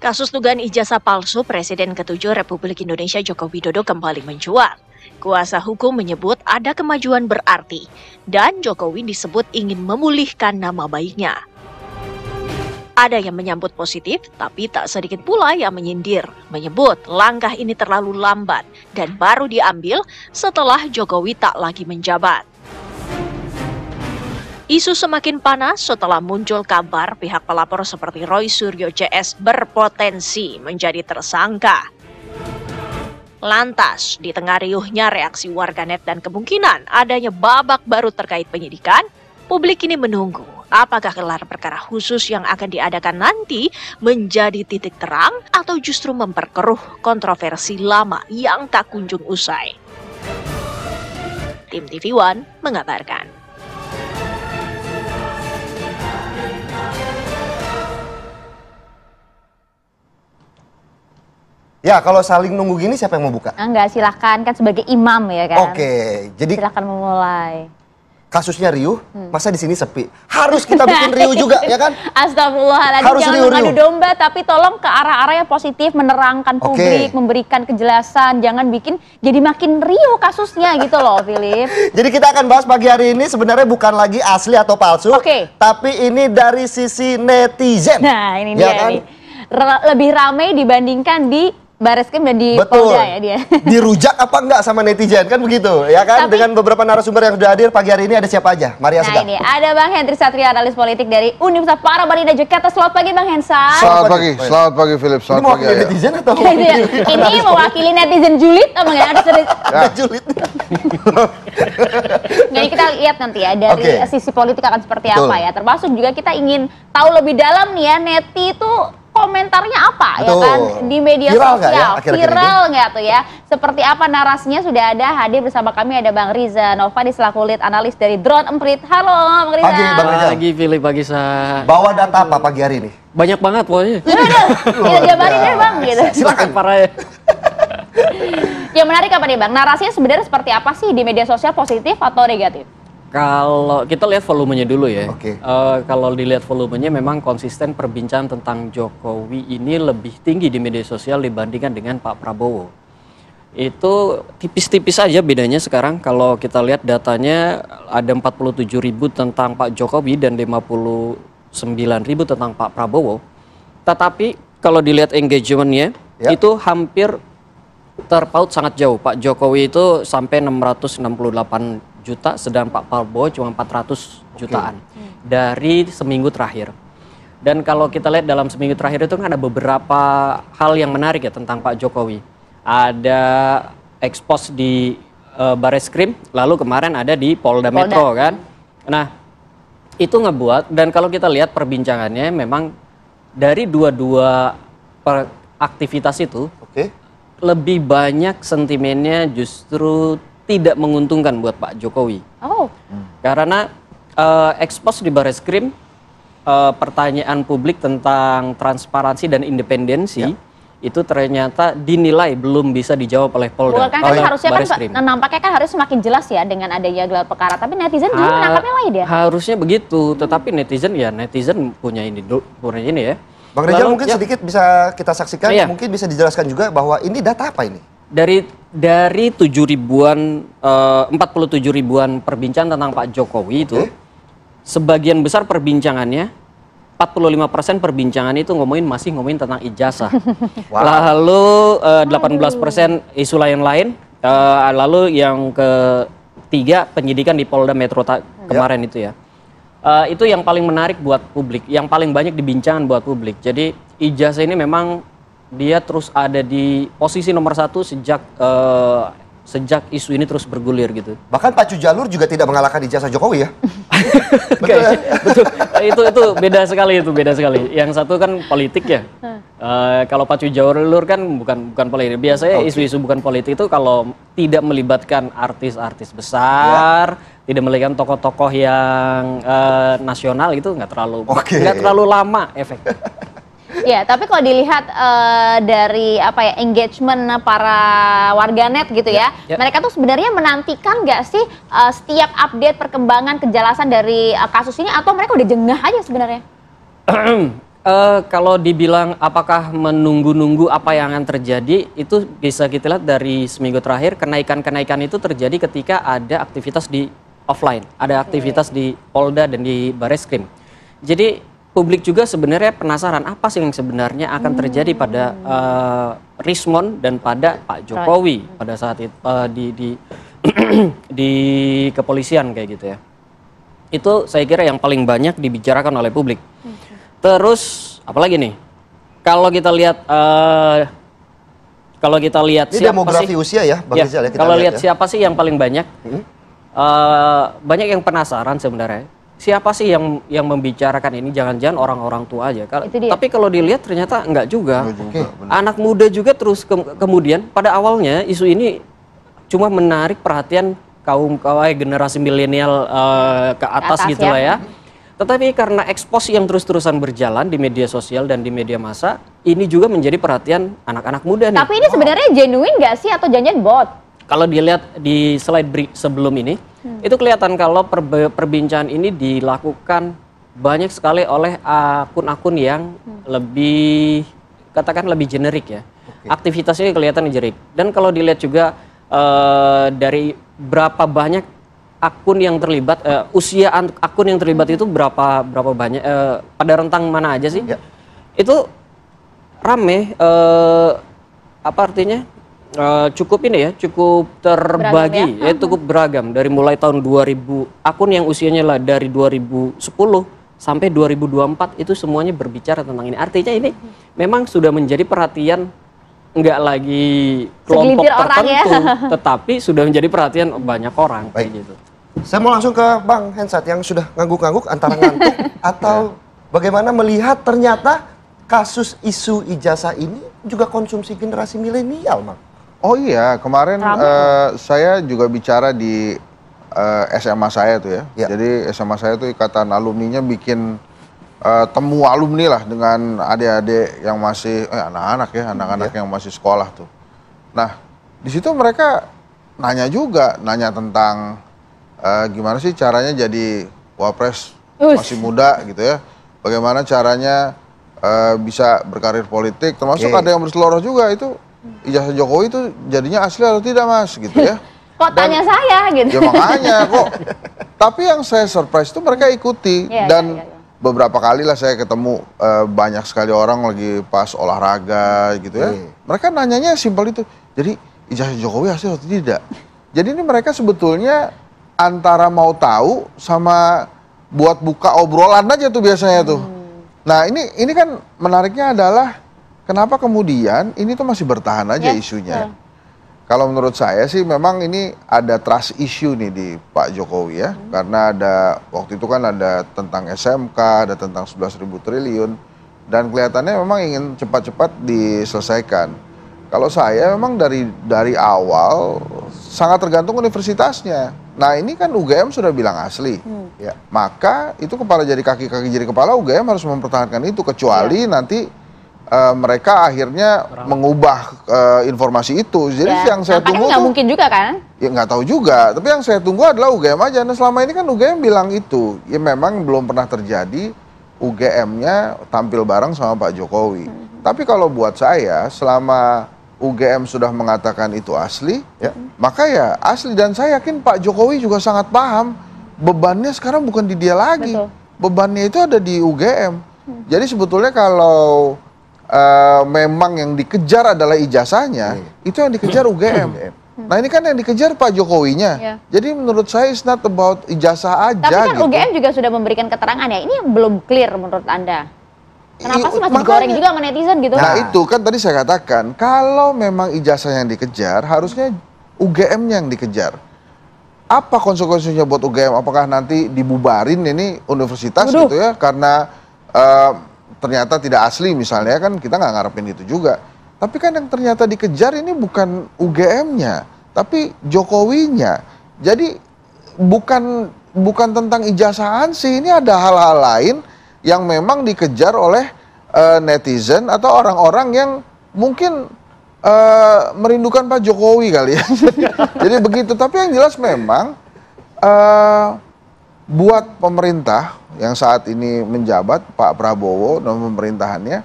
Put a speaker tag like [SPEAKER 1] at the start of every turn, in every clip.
[SPEAKER 1] Kasus dugaan ijazah palsu Presiden ke-7 Republik Indonesia Joko Widodo kembali mencuat. Kuasa hukum menyebut ada kemajuan berarti dan Jokowi disebut ingin memulihkan nama baiknya. Ada yang menyambut positif, tapi tak sedikit pula yang menyindir, menyebut langkah ini terlalu lambat dan baru diambil setelah Jokowi tak lagi menjabat. Isu semakin panas setelah muncul kabar pihak pelapor seperti Roy Suryo CS berpotensi menjadi tersangka. Lantas, di tengah riuhnya reaksi warganet dan kemungkinan adanya babak baru terkait penyidikan, publik ini menunggu apakah gelar perkara khusus yang akan diadakan nanti menjadi titik terang atau justru memperkeruh kontroversi lama yang tak kunjung usai. Tim TV One mengabarkan.
[SPEAKER 2] Ya, kalau saling nunggu gini siapa yang mau buka?
[SPEAKER 3] Enggak, silakan kan sebagai imam ya kan.
[SPEAKER 2] Oke, jadi
[SPEAKER 3] silakan memulai.
[SPEAKER 2] Kasusnya riuh, masa di sini sepi? Harus kita bikin riuh juga, ya kan?
[SPEAKER 3] Astagfirullahaladzim,
[SPEAKER 2] Harus
[SPEAKER 3] jangan mengadu domba, tapi tolong ke arah-arah yang positif, menerangkan publik, memberikan kejelasan, jangan bikin jadi makin riuh kasusnya gitu loh, Philip.
[SPEAKER 2] Jadi kita akan bahas pagi hari ini sebenarnya bukan lagi asli atau palsu, tapi ini dari sisi netizen.
[SPEAKER 3] Nah, ini
[SPEAKER 2] ya
[SPEAKER 3] dia
[SPEAKER 2] kan?
[SPEAKER 3] nih. Lebih ramai dibandingkan di Bareskrim dan di Polda ya dia.
[SPEAKER 2] Dirujak apa enggak sama netizen kan begitu ya kan? Dengan beberapa narasumber yang sudah hadir pagi hari ini ada siapa aja? Maria Segaf.
[SPEAKER 3] Ini ada Bang Hendri Satria, analis politik dari Universitas Paramadina Jakarta. Selamat pagi Bang Hensa.
[SPEAKER 4] Selamat pagi Philip. Selamat pagi.
[SPEAKER 2] Ini netizen atau?
[SPEAKER 3] Ini mewakili netizen julid apa enggak ada
[SPEAKER 2] julid.
[SPEAKER 3] Nah, kita lihat nanti ya dari sisi politik akan seperti apa ya. Termasuk juga kita ingin tahu lebih dalam nih ya, neti itu komentarnya apa ya kan di media sosial, viral nggak tuh ya, seperti apa narasinya. Sudah ada hadir bersama kami, ada Bang Riza Novadi selaku lead analis dari Drone Emprit. Halo Bang Riza.
[SPEAKER 2] Pagi Bang Riza.
[SPEAKER 5] Pagi Philip, pagi Sa.
[SPEAKER 2] Bawa data apa pagi hari ini?
[SPEAKER 5] Banyak banget pokoknya.
[SPEAKER 3] Kita jabarin deh Bang gitu.
[SPEAKER 2] Silakan.
[SPEAKER 5] Parah ya.
[SPEAKER 3] Yang menarik apa nih Bang? Narasinya sebenarnya seperti apa sih di media sosial, positif atau negatif?
[SPEAKER 5] Kalau kita lihat volumenya dulu ya.
[SPEAKER 2] Kalau
[SPEAKER 5] dilihat volumenya memang konsisten perbincangan tentang Jokowi ini lebih tinggi di media sosial dibandingkan dengan Pak Prabowo. Itu tipis-tipis aja bedanya sekarang. Kalau kita lihat datanya ada 47.000 tentang Pak Jokowi dan 59.000 tentang Pak Prabowo. Tetapi kalau dilihat engagementnya itu hampir terpaut sangat jauh. Pak Jokowi itu sampai 668 juta, sedang Pak Prabowo cuma 400 jutaan dari seminggu terakhir. Dan kalau kita lihat dalam seminggu terakhir itu kan ada beberapa hal yang menarik ya tentang Pak Jokowi. Ada expose di Bareskrim, lalu kemarin ada di Polda Metro kan. Nah, itu ngebuat, dan kalau kita lihat perbincangannya memang dari dua-dua aktivitas itu lebih banyak sentimennya justru tidak menguntungkan buat Pak Jokowi. Karena expose di Bareskrim, pertanyaan publik tentang transparansi dan independensi itu ternyata dinilai belum bisa dijawab oleh Polda.
[SPEAKER 3] Harusnya kan nampaknya kan harus semakin jelas ya dengan adanya gelar perkara, tapi netizen juga menangkapnya lain ya.
[SPEAKER 5] Harusnya begitu, tetapi netizen punya ini ya.
[SPEAKER 2] Bang Reza mungkin sedikit bisa kita saksikan, mungkin bisa dijelaskan juga bahwa ini data apa ini? Dari
[SPEAKER 5] 47 ribuan perbincangan tentang Pak Jokowi itu, sebagian besar perbincangannya, 45% perbincangan itu masih ngomongin tentang ijazah. Lalu 18% isu lain-lain, lalu yang ketiga penyidikan di Polda Metro kemarin itu ya. Itu yang paling menarik buat publik, yang paling banyak dibincangan buat publik. Jadi ijazah ini memang dia terus ada di posisi nomor 1 sejak isu ini terus bergulir gitu.
[SPEAKER 2] Bahkan Pacu Jalur juga tidak mengalahkan ijazah Jokowi ya.
[SPEAKER 5] Betul ya? Betul. Itu beda sekali. Yang satu kan politik ya. Kalau Pacu Jalur kan bukan politik. Biasanya isu-isu bukan politik itu kalau tidak melibatkan artis-artis besar, tidak melibatkan tokoh-tokoh yang nasional itu nggak terlalu lama efek.
[SPEAKER 3] Ya, tapi kalau dilihat dari engagement para warganet gitu ya, mereka tuh sebenarnya menantikan nggak sih setiap update perkembangan kejelasan dari kasus ini, atau mereka udah jengah aja sebenarnya?
[SPEAKER 5] kalau dibilang apakah menunggu-nunggu apa yang akan terjadi, itu bisa kita lihat dari seminggu terakhir, kenaikan-kenaikan itu terjadi ketika ada aktivitas di offline, ada aktivitas di Polda dan di Bareskrim. Jadi publik juga sebenarnya penasaran apa sih yang sebenarnya akan terjadi pada Rismon dan pada Pak Jokowi pada saat itu di kepolisian kayak gitu ya. Itu saya kira yang paling banyak dibicarakan oleh publik. Terus apalagi nih? Kalau kita lihat
[SPEAKER 2] ini
[SPEAKER 5] siapa
[SPEAKER 2] demografi
[SPEAKER 5] sih
[SPEAKER 2] usia ya, Bang Rizal ya.
[SPEAKER 5] Kalau lihat siapa sih yang paling banyak? Banyak yang penasaran sebenarnya. Siapa sih yang membicarakan ini? Jangan-jangan orang-orang tua aja. Tapi kalau dilihat ternyata enggak juga. Anak muda juga terus kemudian pada awalnya isu ini cuma menarik perhatian kaum generasi milenial ke atas gitu lah ya. Tetapi karena ekspos yang terus-terusan berjalan di media sosial dan di media massa, ini juga menjadi perhatian anak-anak muda nih.
[SPEAKER 3] Tapi ini sebenarnya genuine nggak sih atau jangan bot?
[SPEAKER 5] Kalau dilihat di slide sebelum ini, itu kelihatan kalau perbincangan ini dilakukan banyak sekali oleh akun-akun yang lebih, katakan lebih generik ya. Aktivitasnya kelihatan generik. Dan kalau dilihat juga dari berapa banyak akun yang terlibat, usia akun yang terlibat itu berapa banyak, pada rentang mana aja sih? Itu rame, apa artinya? Cukup ini ya, cukup terbagi, cukup beragam dari mulai tahun 2000, akun yang usianya lah dari 2010 sampai 2024 itu semuanya berbicara tentang ini. Artinya ini memang sudah menjadi perhatian nggak lagi kelompok tertentu, tetapi sudah menjadi perhatian banyak orang. Kayak gitu.
[SPEAKER 2] Saya mau langsung ke Bang Hensat yang sudah ngangguk-ngangguk antara ngantuk atau bagaimana melihat ternyata kasus isu ijazah ini juga konsumsi generasi milenial, Bang.
[SPEAKER 4] Oh iya, kemarin saya juga bicara di SMA saya tuh ya. Jadi SMA saya tuh ikatan alumninya bikin temu alumni lah dengan adik-adik yang masih anak-anak yang masih sekolah tuh. Nah, di situ mereka nanya tentang gimana sih caranya jadi wapres masih muda gitu ya. Bagaimana caranya bisa berkarir politik, termasuk ada yang berseloroh juga itu. Ijazah Jokowi itu jadinya asli atau tidak, Mas, gitu ya.
[SPEAKER 3] Kok tanya saya gitu.
[SPEAKER 4] Ya makanya kok. Tapi yang saya surprise itu mereka ikuti dan beberapa kali lah saya ketemu banyak sekali orang lagi pas olahraga gitu ya. Mereka nanyanya simpel itu. Jadi ijazah Jokowi asli atau tidak? Jadi ini mereka sebetulnya antara mau tahu sama buat buka obrolan aja tuh biasanya tuh. Nah, ini kan menariknya adalah kenapa kemudian ini tuh masih bertahan aja isunya? Kalau menurut saya sih memang ini ada trust issue nih di Pak Jokowi ya. Karena waktu itu kan ada tentang SMK, ada tentang 11.000 triliun. Dan kelihatannya memang ingin cepat-cepat diselesaikan. Kalau saya memang dari awal sangat tergantung universitasnya. Nah ini kan UGM sudah bilang asli. Maka itu kepala jadi kaki jadi kepala, UGM harus mempertahankan itu. Kecuali nanti mereka akhirnya mengubah informasi itu. Jadi yang saya tunggu
[SPEAKER 3] nggak mungkin juga kan?
[SPEAKER 4] Ya nggak tahu juga. Tapi yang saya tunggu adalah UGM aja. Nah selama ini kan UGM bilang itu. Ya memang belum pernah terjadi UGM-nya tampil bareng sama Pak Jokowi. Tapi kalau buat saya selama UGM sudah mengatakan itu asli, maka ya asli. Dan saya yakin Pak Jokowi juga sangat paham bebannya sekarang bukan di dia lagi. Bebannya itu ada di UGM. Jadi sebetulnya kalau memang yang dikejar adalah ijazahnya, itu yang dikejar UGM. Nah ini kan yang dikejar Pak Jokowinya. Jadi menurut saya it's not about ijazah aja.
[SPEAKER 3] Tapi kan
[SPEAKER 4] gitu.
[SPEAKER 3] UGM juga sudah memberikan keterangan ya, ini belum clear menurut Anda. Kenapa sih masih digoreng juga sama netizen gitu?
[SPEAKER 4] Nah itu kan tadi saya katakan, kalau memang ijazah yang dikejar, harusnya UGM yang dikejar. Apa konsekuensinya buat UGM? Apakah nanti dibubarin ini universitas gitu ya? Karena ternyata tidak asli misalnya, kan kita nggak ngarepin itu juga. Tapi kan yang ternyata dikejar ini bukan UGM-nya, tapi Jokowinya. Jadi bukan tentang ijazah sih, ini ada hal-hal lain yang memang dikejar oleh netizen atau orang-orang yang mungkin merindukan Pak Jokowi kali ya. Jadi begitu. Tapi yang jelas memang buat pemerintah yang saat ini menjabat, Pak Prabowo dan pemerintahannya,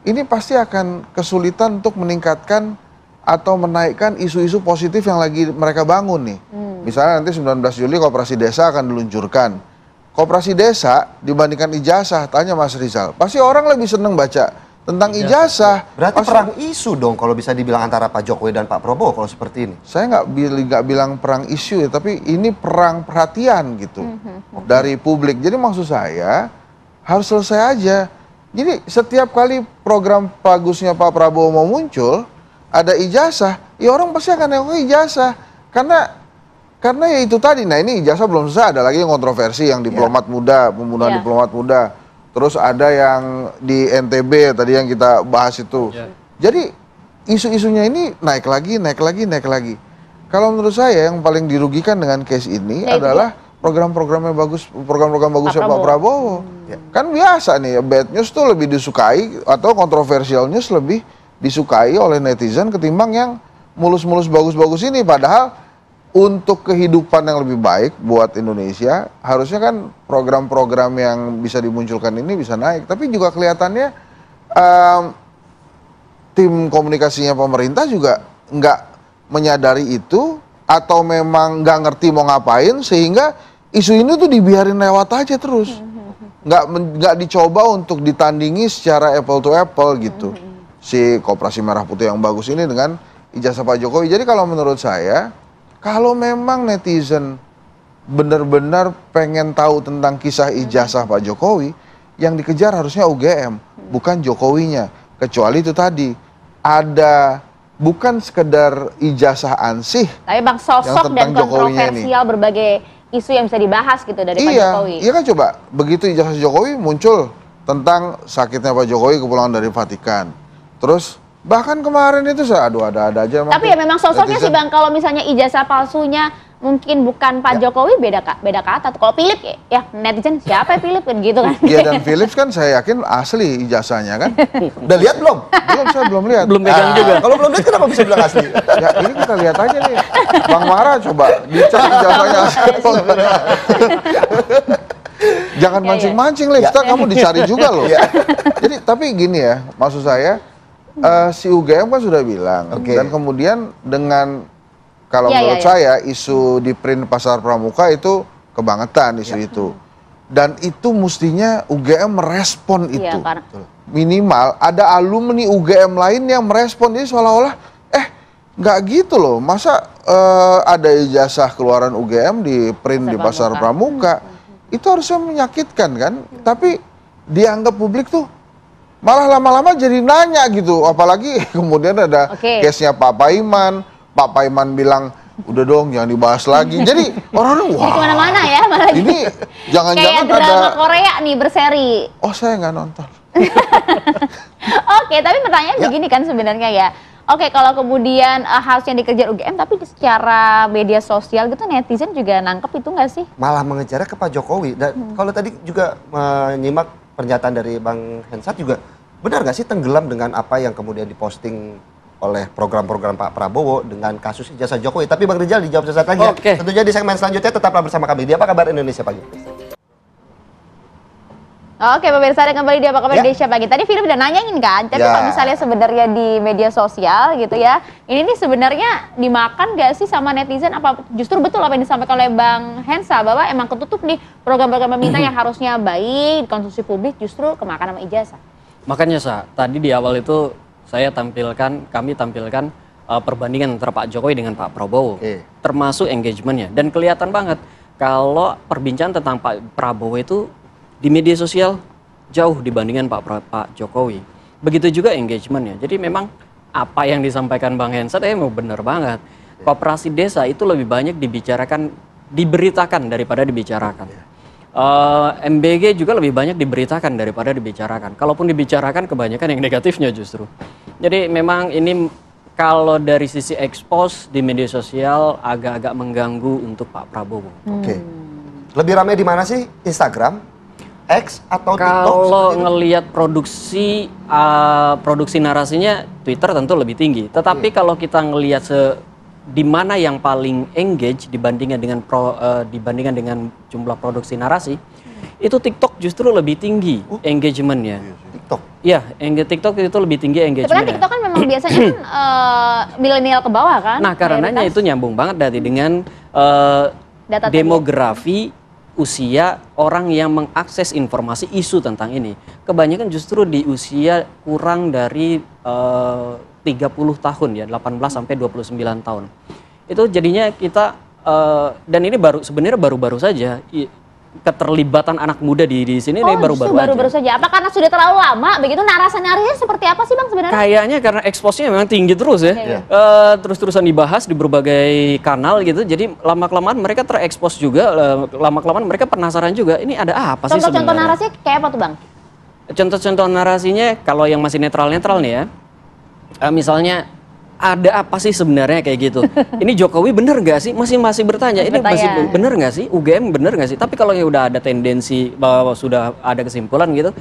[SPEAKER 4] ini pasti akan kesulitan untuk meningkatkan atau menaikkan isu-isu positif yang lagi mereka bangun nih. Misalnya nanti 19 Juli Koperasi Desa akan diluncurkan. Koperasi Desa dibandingkan ijazah, tanya Mas Rizal, pasti orang lebih seneng baca tentang ijazah.
[SPEAKER 2] Berarti perang isu dong kalau bisa dibilang antara Pak Jokowi dan Pak Prabowo kalau seperti ini.
[SPEAKER 4] Saya nggak bilang perang isu ya, tapi ini perang perhatian gitu dari publik. Jadi maksud saya harus selesai aja. Jadi setiap kali program bagusnya Pak Prabowo mau muncul, ada ijazah, ya orang pasti akan nengok ijazah. Karena ya itu tadi, nah ini ijazah belum selesai, ada lagi yang kontroversi, yang diplomat muda, pembunuhan diplomat muda. Terus ada yang di NTB tadi yang kita bahas itu. Jadi isu-isunya ini naik lagi. Kalau menurut saya yang paling dirugikan dengan case ini adalah program-programnya bagus, program-program bagusnya Pak Prabowo. Kan biasa nih, bad news tuh lebih disukai atau kontroversial news lebih disukai oleh netizen ketimbang yang mulus-mulus bagus-bagus ini. Padahal untuk kehidupan yang lebih baik buat Indonesia, harusnya kan program-program yang bisa dimunculkan ini bisa naik. Tapi juga kelihatannya tim komunikasinya pemerintah juga nggak menyadari itu, atau memang nggak ngerti mau ngapain, sehingga isu ini tuh dibiarin lewat aja terus. Nggak dicoba untuk ditandingi secara apple to apple gitu. Si Koperasi Merah Putih yang bagus ini dengan ijazah Pak Jokowi. Jadi kalau menurut saya, kalau memang netizen benar-benar pengen tahu tentang kisah ijazah Pak Jokowi, yang dikejar harusnya UGM, bukan Jokowinya. Kecuali itu tadi, ada bukan sekedar ijazah ansih.
[SPEAKER 3] Tapi bang, sosok dan kontroversial berbagai isu yang bisa dibahas gitu dari Pak Jokowi.
[SPEAKER 4] Iya kan, coba, begitu ijazah Jokowi muncul tentang sakitnya Pak Jokowi kepulangan dari Vatikan. Terus bahkan kemarin itu saya ada-ada aja.
[SPEAKER 3] Tapi ya memang sosoknya sih bang, kalau misalnya ijazah palsunya mungkin bukan Pak Jokowi, beda kata. Kalau Philip ya netizen siapa ya Philip kan gitu kan.
[SPEAKER 4] Iya, dan Philips kan saya yakin asli ijazahnya kan.
[SPEAKER 2] Udah lihat belum?
[SPEAKER 4] Belum, saya belum lihat.
[SPEAKER 5] Belum pegang juga.
[SPEAKER 2] Kalau belum lihat kenapa bisa bilang asli?
[SPEAKER 4] Ya ini kita lihat aja nih. Bang Mara coba dicek ijazahnya asli. Jangan mancing-mancing, Lifta, kamu dicari juga loh. Jadi tapi gini ya, maksud saya, si UGM kan sudah bilang, dan kemudian dengan, kalau menurut saya, isu di print Pasar Pramuka itu kebangetan isu itu. Dan itu mestinya UGM merespon itu. Minimal ada alumni UGM lain yang merespon. Jadi seolah-olah, nggak gitu loh. Masa ada ijazah keluaran UGM di print di Pasar Pramuka. Itu harusnya menyakitkan kan. Tapi dianggap publik tuh malah lama-lama jadi nanya gitu. Apalagi kemudian ada case-nya Pak Paiman. Pak Paiman bilang, udah dong jangan dibahas lagi. Jadi orang-orang wah.
[SPEAKER 3] Kemana-mana ya malah.
[SPEAKER 4] Ini jangan-jangan
[SPEAKER 3] ada drama Korea nih berseri.
[SPEAKER 4] Oh, saya nggak nonton.
[SPEAKER 3] Oke, tapi pertanyaan begini kan sebenarnya ya. Oke, kalau kemudian harusnya dikejar UGM, tapi secara media sosial gitu netizen juga nangkep itu nggak sih?
[SPEAKER 2] Malah mengejarnya ke Pak Jokowi. Dan kalau tadi juga menyimak pernyataan dari Bang Hensat juga, benar nggak sih tenggelam dengan apa yang kemudian diposting oleh program-program Pak Prabowo dengan kasus ijazah Jokowi? Tapi Bang Rizal dijawab sesaat lagi ya. Tentunya di segmen selanjutnya tetaplah bersama kami di Apa Kabar Indonesia Pagi.
[SPEAKER 3] Oke, pemirsa, ada kembali di Apa Kabar Indonesia Pagi. Tadi Philip udah nanyain kan, tapi kalau misalnya sebenarnya di media sosial gitu ya, ini nih sebenarnya dimakan gak sih sama netizen? Apa justru betul apa yang disampaikan oleh Bang Hensa, bahwa emang ketutup nih program-program pemerintah yang harusnya baik, konsumsi publik justru kemakan sama ijazah?
[SPEAKER 5] Makanya tadi di awal itu kami tampilkan perbandingan antara Pak Jokowi dengan Pak Prabowo, termasuk engagementnya, dan kelihatan banget kalau perbincangan tentang Pak Prabowo itu di media sosial jauh dibandingkan Pak Jokowi. Begitu juga engagementnya. Jadi memang apa yang disampaikan Bang Hensat mau benar banget. Koperasi desa itu lebih banyak diberitakan daripada dibicarakan. MBG juga lebih banyak diberitakan daripada dibicarakan. Kalaupun dibicarakan kebanyakan yang negatifnya justru. Jadi memang ini kalau dari sisi expose di media sosial agak-agak mengganggu untuk Pak Prabowo.
[SPEAKER 2] Lebih ramai di mana sih? Instagram, X atau TikTok?
[SPEAKER 5] Kalau ngelihat produksi narasinya Twitter tentu lebih tinggi. Tetapi kalau kita ngelihat di mana yang paling engage dibandingkan dengan jumlah produksi narasi, itu TikTok justru lebih tinggi engagementnya.
[SPEAKER 2] TikTok?
[SPEAKER 5] Iya, TikTok itu lebih tinggi engagementnya.
[SPEAKER 3] Tapi kan TikTok kan memang biasanya kan milenial ke bawah kan?
[SPEAKER 5] Nah, karenanya itu nyambung banget dari dengan demografi usia orang yang mengakses informasi isu tentang ini. Kebanyakan justru di usia kurang dari 30 tahun ya, 18 sampai 29 tahun. Itu jadinya kita dan ini sebenarnya baru-baru saja keterlibatan anak muda di sini ini baru-baru
[SPEAKER 3] saja. Apa karena sudah terlalu lama begitu narasi-narasinya seperti apa sih Bang sebenarnya?
[SPEAKER 5] Kayaknya karena eksposnya memang tinggi terus ya. Terus-terusan dibahas di berbagai kanal gitu. Jadi lama-kelamaan mereka terekspos juga, lama-kelamaan mereka penasaran juga. Ini ada apa sih sebenarnya?
[SPEAKER 3] Contoh-contoh narasinya kayak apa tuh Bang?
[SPEAKER 5] Contoh-contoh narasinya kalau yang masih netral-netral nih ya. Misalnya ada apa sih sebenarnya kayak gitu? Ini Jokowi bener nggak sih? Masih bertanya. Ini masih bener nggak sih? UGM bener nggak sih? Tapi kalau ya udah ada tendensi bahwa sudah ada kesimpulan gitu,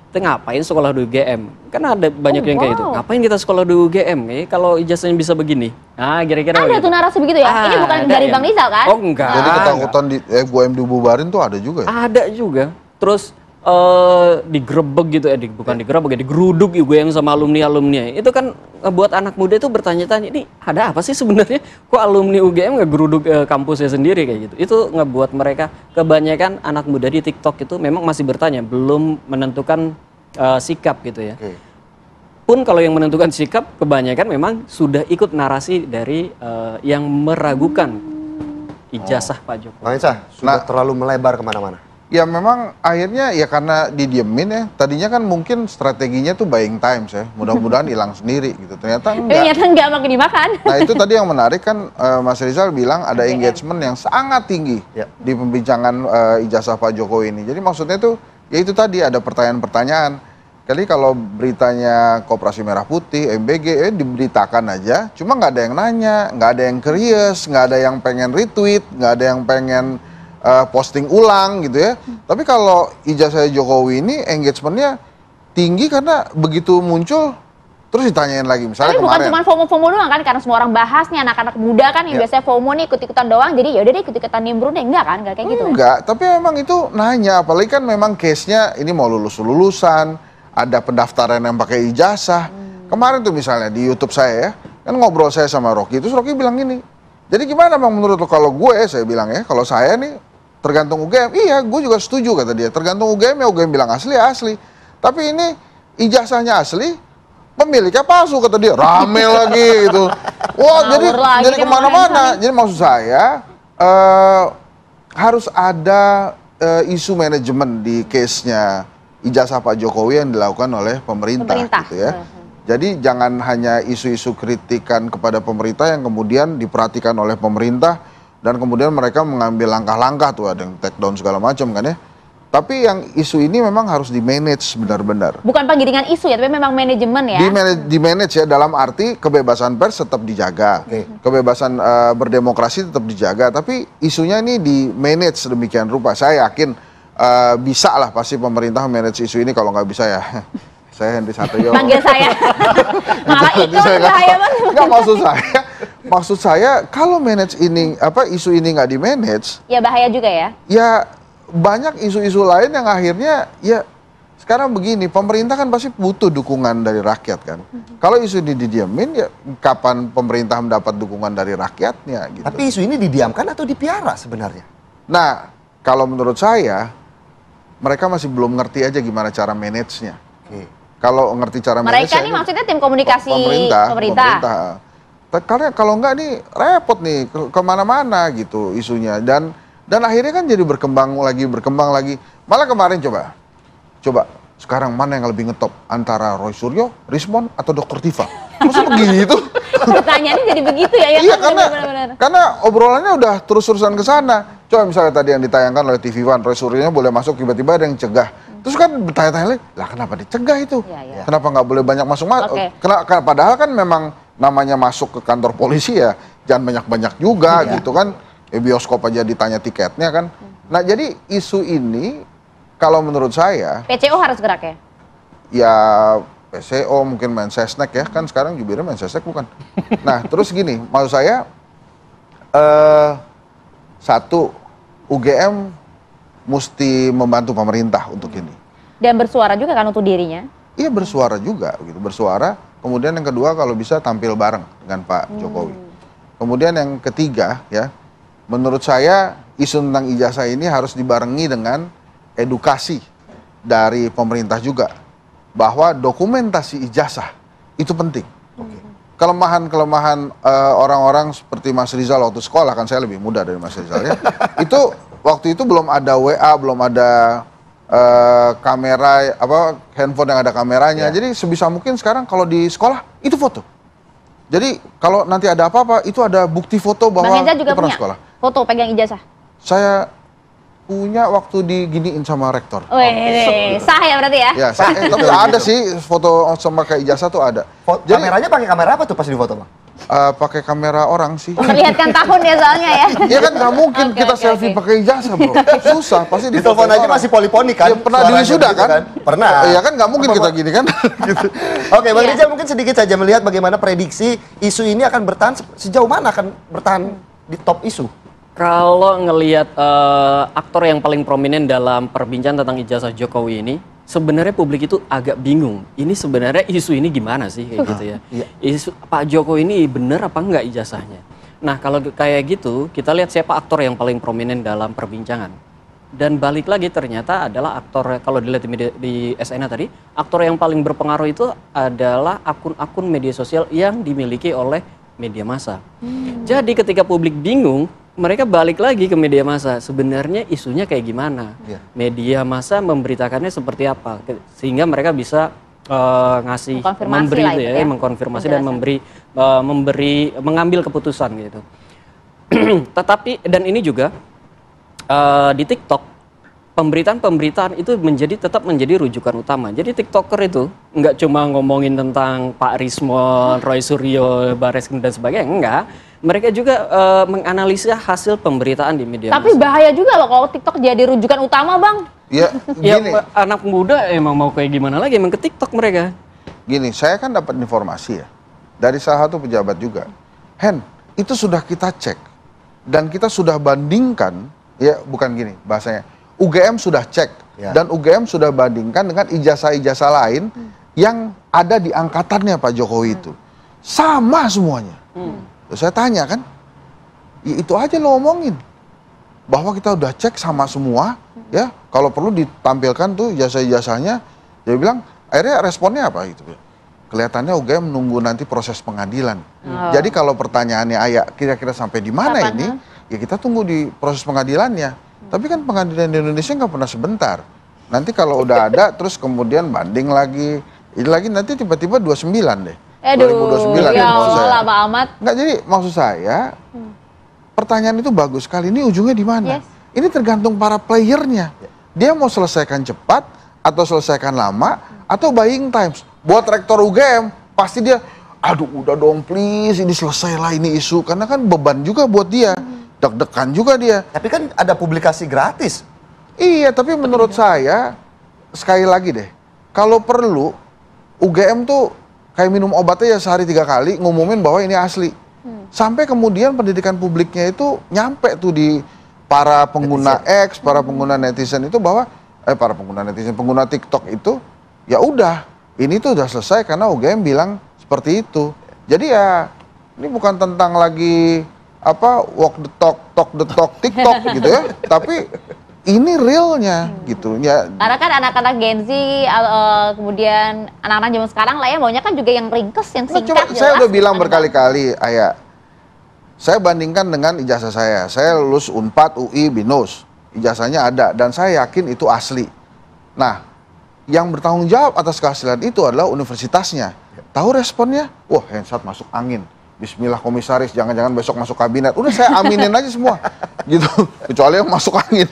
[SPEAKER 5] kita ngapain sekolah di UGM? Kan ada banyak yang kayak gitu. Ngapain kita sekolah di UGM? Kalau ijazahnya bisa begini. Nah, kira-kira
[SPEAKER 3] ada tuh narasi begitu ya? Ini bukan dari Bang Rizal kan?
[SPEAKER 5] Oh enggak.
[SPEAKER 4] Jadi ketakutan di UGM dibubarin tuh ada juga ya?
[SPEAKER 5] Ada juga. Terus digerebek gitu bukan digerebek ya, digeruduk UGM sama alumni-alumni. Itu kan buat anak muda itu bertanya-tanya, ini ada apa sih sebenarnya? Kok alumni UGM ngegeruduk kampusnya sendiri kayak gitu? Itu ngebuat mereka, kebanyakan anak muda di TikTok itu memang masih bertanya, belum menentukan sikap gitu ya. Pun kalau yang menentukan sikap, kebanyakan memang sudah ikut narasi dari yang meragukan ijazah Pak Jokowi.
[SPEAKER 2] Bang Hensah, sudah terlalu melebar kemana-mana.
[SPEAKER 4] Ya memang akhirnya ya karena didiemin ya. Tadinya kan mungkin strateginya tuh buying time ya. Mudah-mudahan hilang sendiri gitu. Ternyata enggak.
[SPEAKER 3] Ternyata enggak makin dimakan.
[SPEAKER 4] Nah itu tadi yang menarik kan Mas Rizal bilang ada engagement yang sangat tinggi di pembincangan ijazah Pak Jokowi ini. Jadi maksudnya tuh ya itu tadi ada pertanyaan-pertanyaan. Kali kalau beritanya Koperasi Merah Putih, MBG diberitakan aja. Cuma nggak ada yang nanya, nggak ada yang curious, nggak ada yang pengen retweet, nggak ada yang pengen posting ulang gitu ya. Tapi kalau ijazah Jokowi ini engagementnya tinggi karena begitu muncul terus ditanyain lagi. Misalnya
[SPEAKER 3] tapi bukan cuma FOMO doang kan, karena semua orang bahas nih, anak-anak muda kan yang biasanya FOMO nih ikut-ikutan doang, jadi yaudah deh ikut-ikutan nimbrung deh, enggak kan, enggak kayak gitu.
[SPEAKER 4] Enggak, tapi memang itu nanya, apalagi kan memang case-nya ini mau lulusan, ada pendaftaran yang pakai ijazah. Kemarin tuh misalnya di YouTube saya ya, kan ngobrol saya sama Rocky, terus Rocky bilang gini, jadi gimana Bang menurut lo? Kalau gue, saya bilang ya, kalau saya nih tergantung UGM, iya gue juga setuju kata dia. Tergantung UGM ya, UGM bilang asli ya asli. Tapi ini ijazahnya asli, pemiliknya palsu kata dia. Rame lagi gitu. Wah jadi kemana-mana. Jadi maksud saya harus ada isu manajemen di case-nya ijazah Pak Jokowi yang dilakukan oleh pemerintah. Gitu ya. Jadi jangan hanya isu-isu kritikan kepada pemerintah yang kemudian diperhatikan oleh pemerintah dan kemudian mereka mengambil langkah-langkah tuh, ada yang take down segala macam kan ya. Tapi yang isu ini memang harus di-manage benar-benar.
[SPEAKER 3] Bukan penggiringan isu ya, tapi memang manajemen ya.
[SPEAKER 4] Di-manage ya, dalam arti kebebasan pers tetap dijaga. Kebebasan berdemokrasi tetap dijaga, tapi isunya ini di-manage sedemikian rupa. Saya yakin bisa lah pasti pemerintah manage isu ini. Kalau nggak bisa ya saya Henry Satrio.
[SPEAKER 3] Panggil saya. Malah itu bahaya banget.
[SPEAKER 4] Nggak, maksud saya kalau manage ini isu ini nggak di manage,
[SPEAKER 3] ya bahaya juga ya.
[SPEAKER 4] Ya banyak isu-isu lain yang akhirnya ya sekarang begini, pemerintah kan pasti butuh dukungan dari rakyat kan. Kalau isu ini didiamin ya kapan pemerintah mendapat dukungan dari rakyatnya gitu.
[SPEAKER 2] Tapi isu ini didiamkan atau dipiara sebenarnya?
[SPEAKER 4] Nah, kalau menurut saya mereka masih belum ngerti aja gimana cara manage-nya. Kalau ngerti cara manage,
[SPEAKER 3] mereka nih maksudnya tim komunikasi pemerintah.
[SPEAKER 4] Karena kalau enggak nih repot nih kemana-mana gitu isunya, dan akhirnya kan jadi berkembang lagi. Malah kemarin coba sekarang mana yang lebih ngetop antara Roy Suryo, Rismon atau Dr. Tifa? Masa begitu?
[SPEAKER 3] Pertanyaannya jadi begitu ya?
[SPEAKER 4] Iya karena obrolannya udah terus-terusan ke sana. Coba misalnya tadi yang ditayangkan oleh TV One, Roy Suryo boleh masuk, tiba-tiba ada yang cegah. Terus kan bertanya-tanya lagi, lah kenapa dicegah itu? Kenapa nggak boleh banyak masuk? Padahal kan memang namanya masuk ke kantor polisi ya, jangan banyak-banyak juga gitu kan. Bioskop aja ditanya tiketnya kan. Nah jadi isu ini kalau menurut saya
[SPEAKER 3] PCO harus gerak ya?
[SPEAKER 4] Ya PCO mungkin Mensesnek ya, kan sekarang jubirnya Mensesnek bukan. Nah terus gini, maksud saya satu, UGM mesti membantu pemerintah untuk ini.
[SPEAKER 3] Dan bersuara juga kan untuk dirinya?
[SPEAKER 4] Iya, bersuara juga, gitu, bersuara. Kemudian yang kedua, kalau bisa tampil bareng dengan Pak Jokowi. Kemudian yang ketiga, ya, menurut saya isu tentang ijazah ini harus dibarengi dengan edukasi dari pemerintah juga, bahwa dokumentasi ijazah itu penting. Kelemahan-kelemahan orang-orang seperti Mas Rizal waktu sekolah, kan saya lebih muda dari Mas Rizal ya, itu waktu itu belum ada WA, belum ada kamera, handphone yang ada kameranya. Jadi sebisa mungkin sekarang kalau di sekolah itu foto. Jadi kalau nanti ada apa-apa itu ada bukti foto bahwa
[SPEAKER 3] Bang Hensa juga
[SPEAKER 4] pernah
[SPEAKER 3] punya
[SPEAKER 4] sekolah.
[SPEAKER 3] Foto pegang ijazah?
[SPEAKER 4] Saya punya waktu diginiin sama rektor.
[SPEAKER 3] Sah ya berarti ya?
[SPEAKER 4] Ya, tapi ada sih foto sama kayak ijazah tuh ada.
[SPEAKER 2] Jadi, kameranya pakai kamera apa tuh pas di foto, Bang?
[SPEAKER 4] Pakai kamera orang sih.
[SPEAKER 3] Memperlihatkan tahun ya soalnya ya.
[SPEAKER 4] Iya kan nggak mungkin kita selfie pakai ijazah, bro. Susah, pasti
[SPEAKER 2] di telepon aja masih poliponik kan?
[SPEAKER 4] Ya, pernah diwisuda
[SPEAKER 2] gitu
[SPEAKER 4] kan?
[SPEAKER 2] Pernah.
[SPEAKER 4] Iya kan nggak mungkin kita gini kan? Gitu.
[SPEAKER 2] Oke, Bang Rizal mungkin sedikit saja melihat bagaimana prediksi isu ini akan bertahan, sejauh mana akan bertahan di top isu?
[SPEAKER 5] Kalau ngelihat aktor yang paling prominen dalam perbincangan tentang ijazah Jokowi ini, sebenarnya publik itu agak bingung. Ini sebenarnya isu ini gimana sih kayak gitu ya? Isu Pak Jokowi ini bener apa enggak ijazahnya? Nah kalau kayak gitu, kita lihat siapa aktor yang paling prominen dalam perbincangan. Dan balik lagi ternyata adalah aktor, kalau dilihat di SNA tadi, aktor yang paling berpengaruh itu adalah akun-akun media sosial yang dimiliki oleh media massa. Jadi ketika publik bingung, mereka balik lagi ke media massa. Sebenarnya isunya kayak gimana? Media massa memberitakannya seperti apa? Sehingga mereka bisa ngasih, memberi itu ya, mengkonfirmasi dan mengambil keputusan gitu. Tetapi dan ini juga di TikTok pemberitaan itu tetap menjadi rujukan utama. Jadi TikToker itu nggak cuma ngomongin tentang Pak Rismon, Roy Suryo, Bareskrim dan sebagainya, enggak. Mereka juga menganalisa hasil pemberitaan di media
[SPEAKER 3] Tapi massa. Bahaya juga loh kalau TikTok jadi rujukan utama, Bang.
[SPEAKER 4] Ya, gini.
[SPEAKER 5] Ya, anak muda emang mau kayak gimana lagi, emang ke TikTok mereka.
[SPEAKER 4] Gini, saya kan dapat informasi ya dari salah satu pejabat juga. Hen, itu sudah kita cek dan kita sudah bandingkan, ya bukan gini bahasanya. UGM sudah cek dan UGM sudah bandingkan dengan ijazah-ijazah lain yang ada di angkatannya Pak Jokowi itu. Sama semuanya. Saya tanya kan, ya itu aja lo omongin. Bahwa kita udah cek sama semua, ya kalau perlu ditampilkan tuh ijazah-ijazahnya. Dia bilang, akhirnya responnya apa gitu. Kelihatannya UGM menunggu nanti proses pengadilan. Jadi kalau pertanyaannya Ayah kira-kira sampai di mana ini, ya kita tunggu di proses pengadilannya. Tapi kan pengadilan di Indonesia nggak pernah sebentar. Nanti kalau udah ada, terus kemudian banding lagi, ini lagi nanti tiba-tiba 29 deh. 2029
[SPEAKER 3] ya Allah, lama amat.
[SPEAKER 4] Nggak, jadi maksud saya, pertanyaan itu bagus sekali. Ini ujungnya di mana? Ini tergantung para playernya. Dia mau selesaikan cepat, atau selesaikan lama, atau buying times. Buat rektor UGM, pasti dia, aduh udah dong please, ini selesailah ini isu. Karena kan beban juga buat dia. Deg-degan juga dia.
[SPEAKER 2] Tapi kan ada publikasi gratis.
[SPEAKER 4] Iya, tapi menurut saya, sekali lagi deh, kalau perlu, UGM tuh kayak minum obatnya ya sehari 3 kali, ngumumin bahwa ini asli. Sampai kemudian pendidikan publiknya itu nyampe tuh di para pengguna X, para pengguna netizen itu bahwa, para pengguna netizen, pengguna TikTok itu, ya udah, ini tuh udah selesai karena UGM bilang seperti itu. Jadi ya, ini bukan tentang lagi walk the talk TikTok gitu ya, tapi ini realnya gitu ya.
[SPEAKER 3] Karena kan anak-anak Gen Z, kemudian anak-anak zaman sekarang lah ya maunya kan juga yang ringkes, yang singkat.
[SPEAKER 4] Coba, saya udah bilang berkali-kali, Ayah, saya bandingkan dengan ijazah saya lulus Unpad, UI, BINUS, ijazahnya ada dan saya yakin itu asli. Nah, yang bertanggung jawab atas keaslian itu adalah universitasnya. Tahu responnya? Wah, Hensat masuk angin. Bismillah komisaris, jangan-jangan besok masuk kabinet. Udah saya aminin aja semua. Gitu. Kecuali yang masuk angin.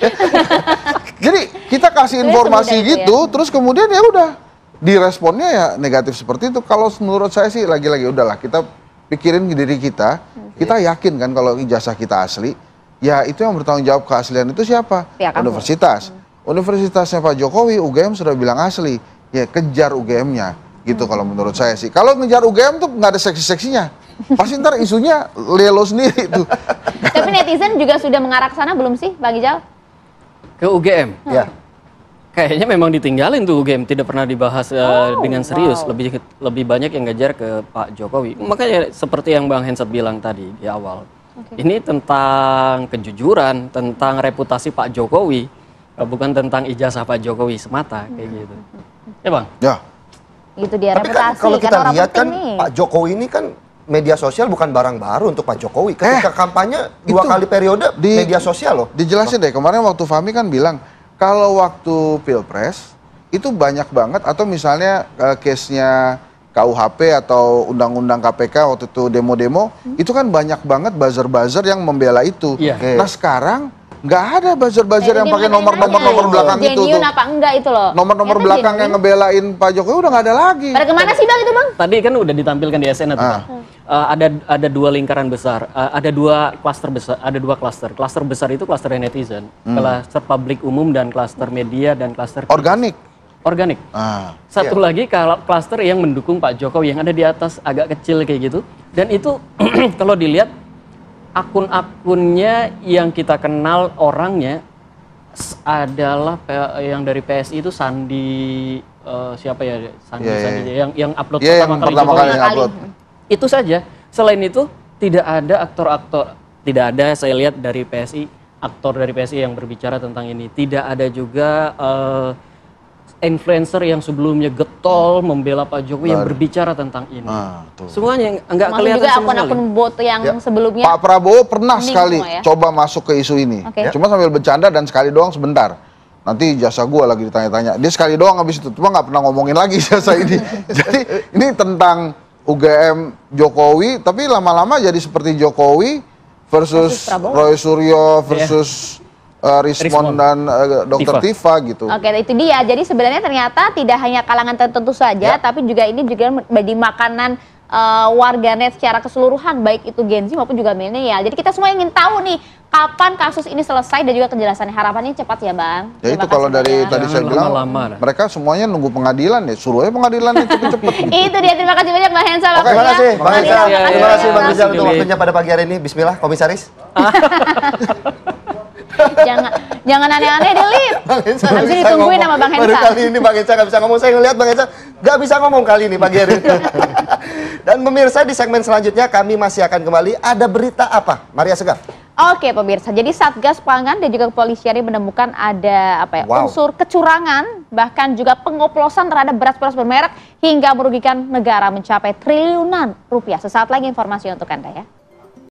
[SPEAKER 4] Jadi kita kasih informasi gitu, terus kemudian ya udah. Diresponnya ya negatif seperti itu. Kalau menurut saya sih lagi-lagi udahlah kita pikirin diri kita. Kita yakin kan kalau ijazah kita asli. Ya itu yang bertanggung jawab keaslian itu siapa? Ya, universitas. Universitasnya Pak Jokowi, UGM sudah bilang asli. Ya kejar UGM-nya. Gitu kalau menurut saya sih. Kalau ngejar UGM tuh nggak ada seksi-seksinya. Pasti ntar isunya lelo sendiri tuh.
[SPEAKER 3] Tapi netizen juga sudah mengarah ke sana belum sih, Bang Ijal?
[SPEAKER 5] Ke UGM?
[SPEAKER 2] Ya.
[SPEAKER 5] Kayaknya memang ditinggalin tuh UGM, tidak pernah dibahas dengan serius. Lebih banyak yang ngejar ke Pak Jokowi. Makanya seperti yang Bang Hensat bilang tadi di awal. Ini tentang kejujuran, tentang reputasi Pak Jokowi, bukan tentang ijazah Pak Jokowi semata kayak gitu. Ya Bang?
[SPEAKER 4] Ya.
[SPEAKER 3] Itu dia
[SPEAKER 2] Tapi
[SPEAKER 3] reputasi.
[SPEAKER 2] kan kalau kita
[SPEAKER 3] orang
[SPEAKER 2] lihat kan
[SPEAKER 3] nih.
[SPEAKER 2] Pak Jokowi ini kan media sosial bukan barang baru untuk Pak Jokowi. Ketika kampanye 2 kali periode media sosial loh.
[SPEAKER 4] Dijelasin deh, kemarin waktu Fahmi kan bilang, kalau waktu Pilpres, itu banyak banget, atau misalnya case-nya KUHP atau Undang-Undang KPK waktu itu demo-demo, itu kan banyak banget buzzer-buzzer yang membela itu.
[SPEAKER 5] Iya.
[SPEAKER 4] Nah sekarang, nggak ada buzzer-buzzer yang pakai nomor-nomor belakang itu tuh.
[SPEAKER 3] Apa enggak itu loh.
[SPEAKER 4] Nomor-nomor belakang yang ngebelain Pak Jokowi udah nggak ada lagi.
[SPEAKER 3] Pada kemana sih Bang itu Bang?
[SPEAKER 5] Tadi kan udah ditampilkan di SN atau ada 2 lingkaran besar, ada 2 klaster besar, ada 2 klaster. Klaster besar itu klaster netizen, klaster publik umum dan klaster media dan klaster
[SPEAKER 4] Organik.
[SPEAKER 5] Satu lagi kalau klaster yang mendukung Pak Jokowi yang ada di atas agak kecil kayak gitu. Dan itu kalau dilihat akun-akunnya yang kita kenal orangnya adalah yang dari PSI itu Sandi siapa ya Sandi yang upload pertama kali
[SPEAKER 4] upload.
[SPEAKER 5] Itu saja. Selain itu tidak ada aktor-aktor, tidak ada saya lihat dari PSI aktor dari PSI yang berbicara tentang ini. Tidak ada juga influencer yang sebelumnya getol membela Pak Jokowi yang berbicara tentang ini. Semuanya enggak kelihatan
[SPEAKER 3] juga akun-akun bot yang sebelumnya.
[SPEAKER 4] Pak Prabowo pernah sekali coba masuk ke isu ini. Cuma sambil bercanda dan sekali doang sebentar. Nanti jasa gua lagi ditanya-tanya. Dia sekali doang habis itu, cuma nggak pernah ngomongin lagi jasa ini. Jadi ini tentang UGM Jokowi, tapi lama-lama jadi seperti Jokowi versus Roy Suryo versus Rismon dan Dr. Tifa gitu.
[SPEAKER 3] Oke, itu dia. Jadi sebenarnya ternyata tidak hanya kalangan tertentu saja, tapi juga ini juga menjadi makanan warganet secara keseluruhan, baik itu Gen Z maupun juga milenial. Jadi kita semua ingin tahu nih, kapan kasus ini selesai dan juga kejelasannya. Harapannya cepat ya Bang.
[SPEAKER 4] Ya itu kalau dari tadi saya bilang, mereka semuanya nunggu pengadilan ya, suruh aja pengadilannya cepet-cepet.
[SPEAKER 3] Itu dia, terima kasih banyak Bang Hensa.
[SPEAKER 2] Terima kasih Bang Hensa, terima kasih Bang Rizal untuk waktunya pada pagi hari ini. Bismillah, Komisaris.
[SPEAKER 3] Jangan aneh-aneh deh, Lip. Habis ini ditungguin sama Bang Hensa.
[SPEAKER 2] Baru kali ini Bang Hensa nggak bisa ngomong. Saya ngeliat Bang Hensa nggak bisa ngomong kali ini pagi hari ini. Dan pemirsa, di segmen selanjutnya kami masih akan kembali. Ada berita apa? Maria Segaf.
[SPEAKER 3] Oke pemirsa, jadi Satgas Pangan dan juga kepolisian ini menemukan ada unsur kecurangan, bahkan juga pengoplosan terhadap beras-beras bermerek hingga merugikan negara mencapai triliunan rupiah. Sesaat lagi informasi untuk Anda ya.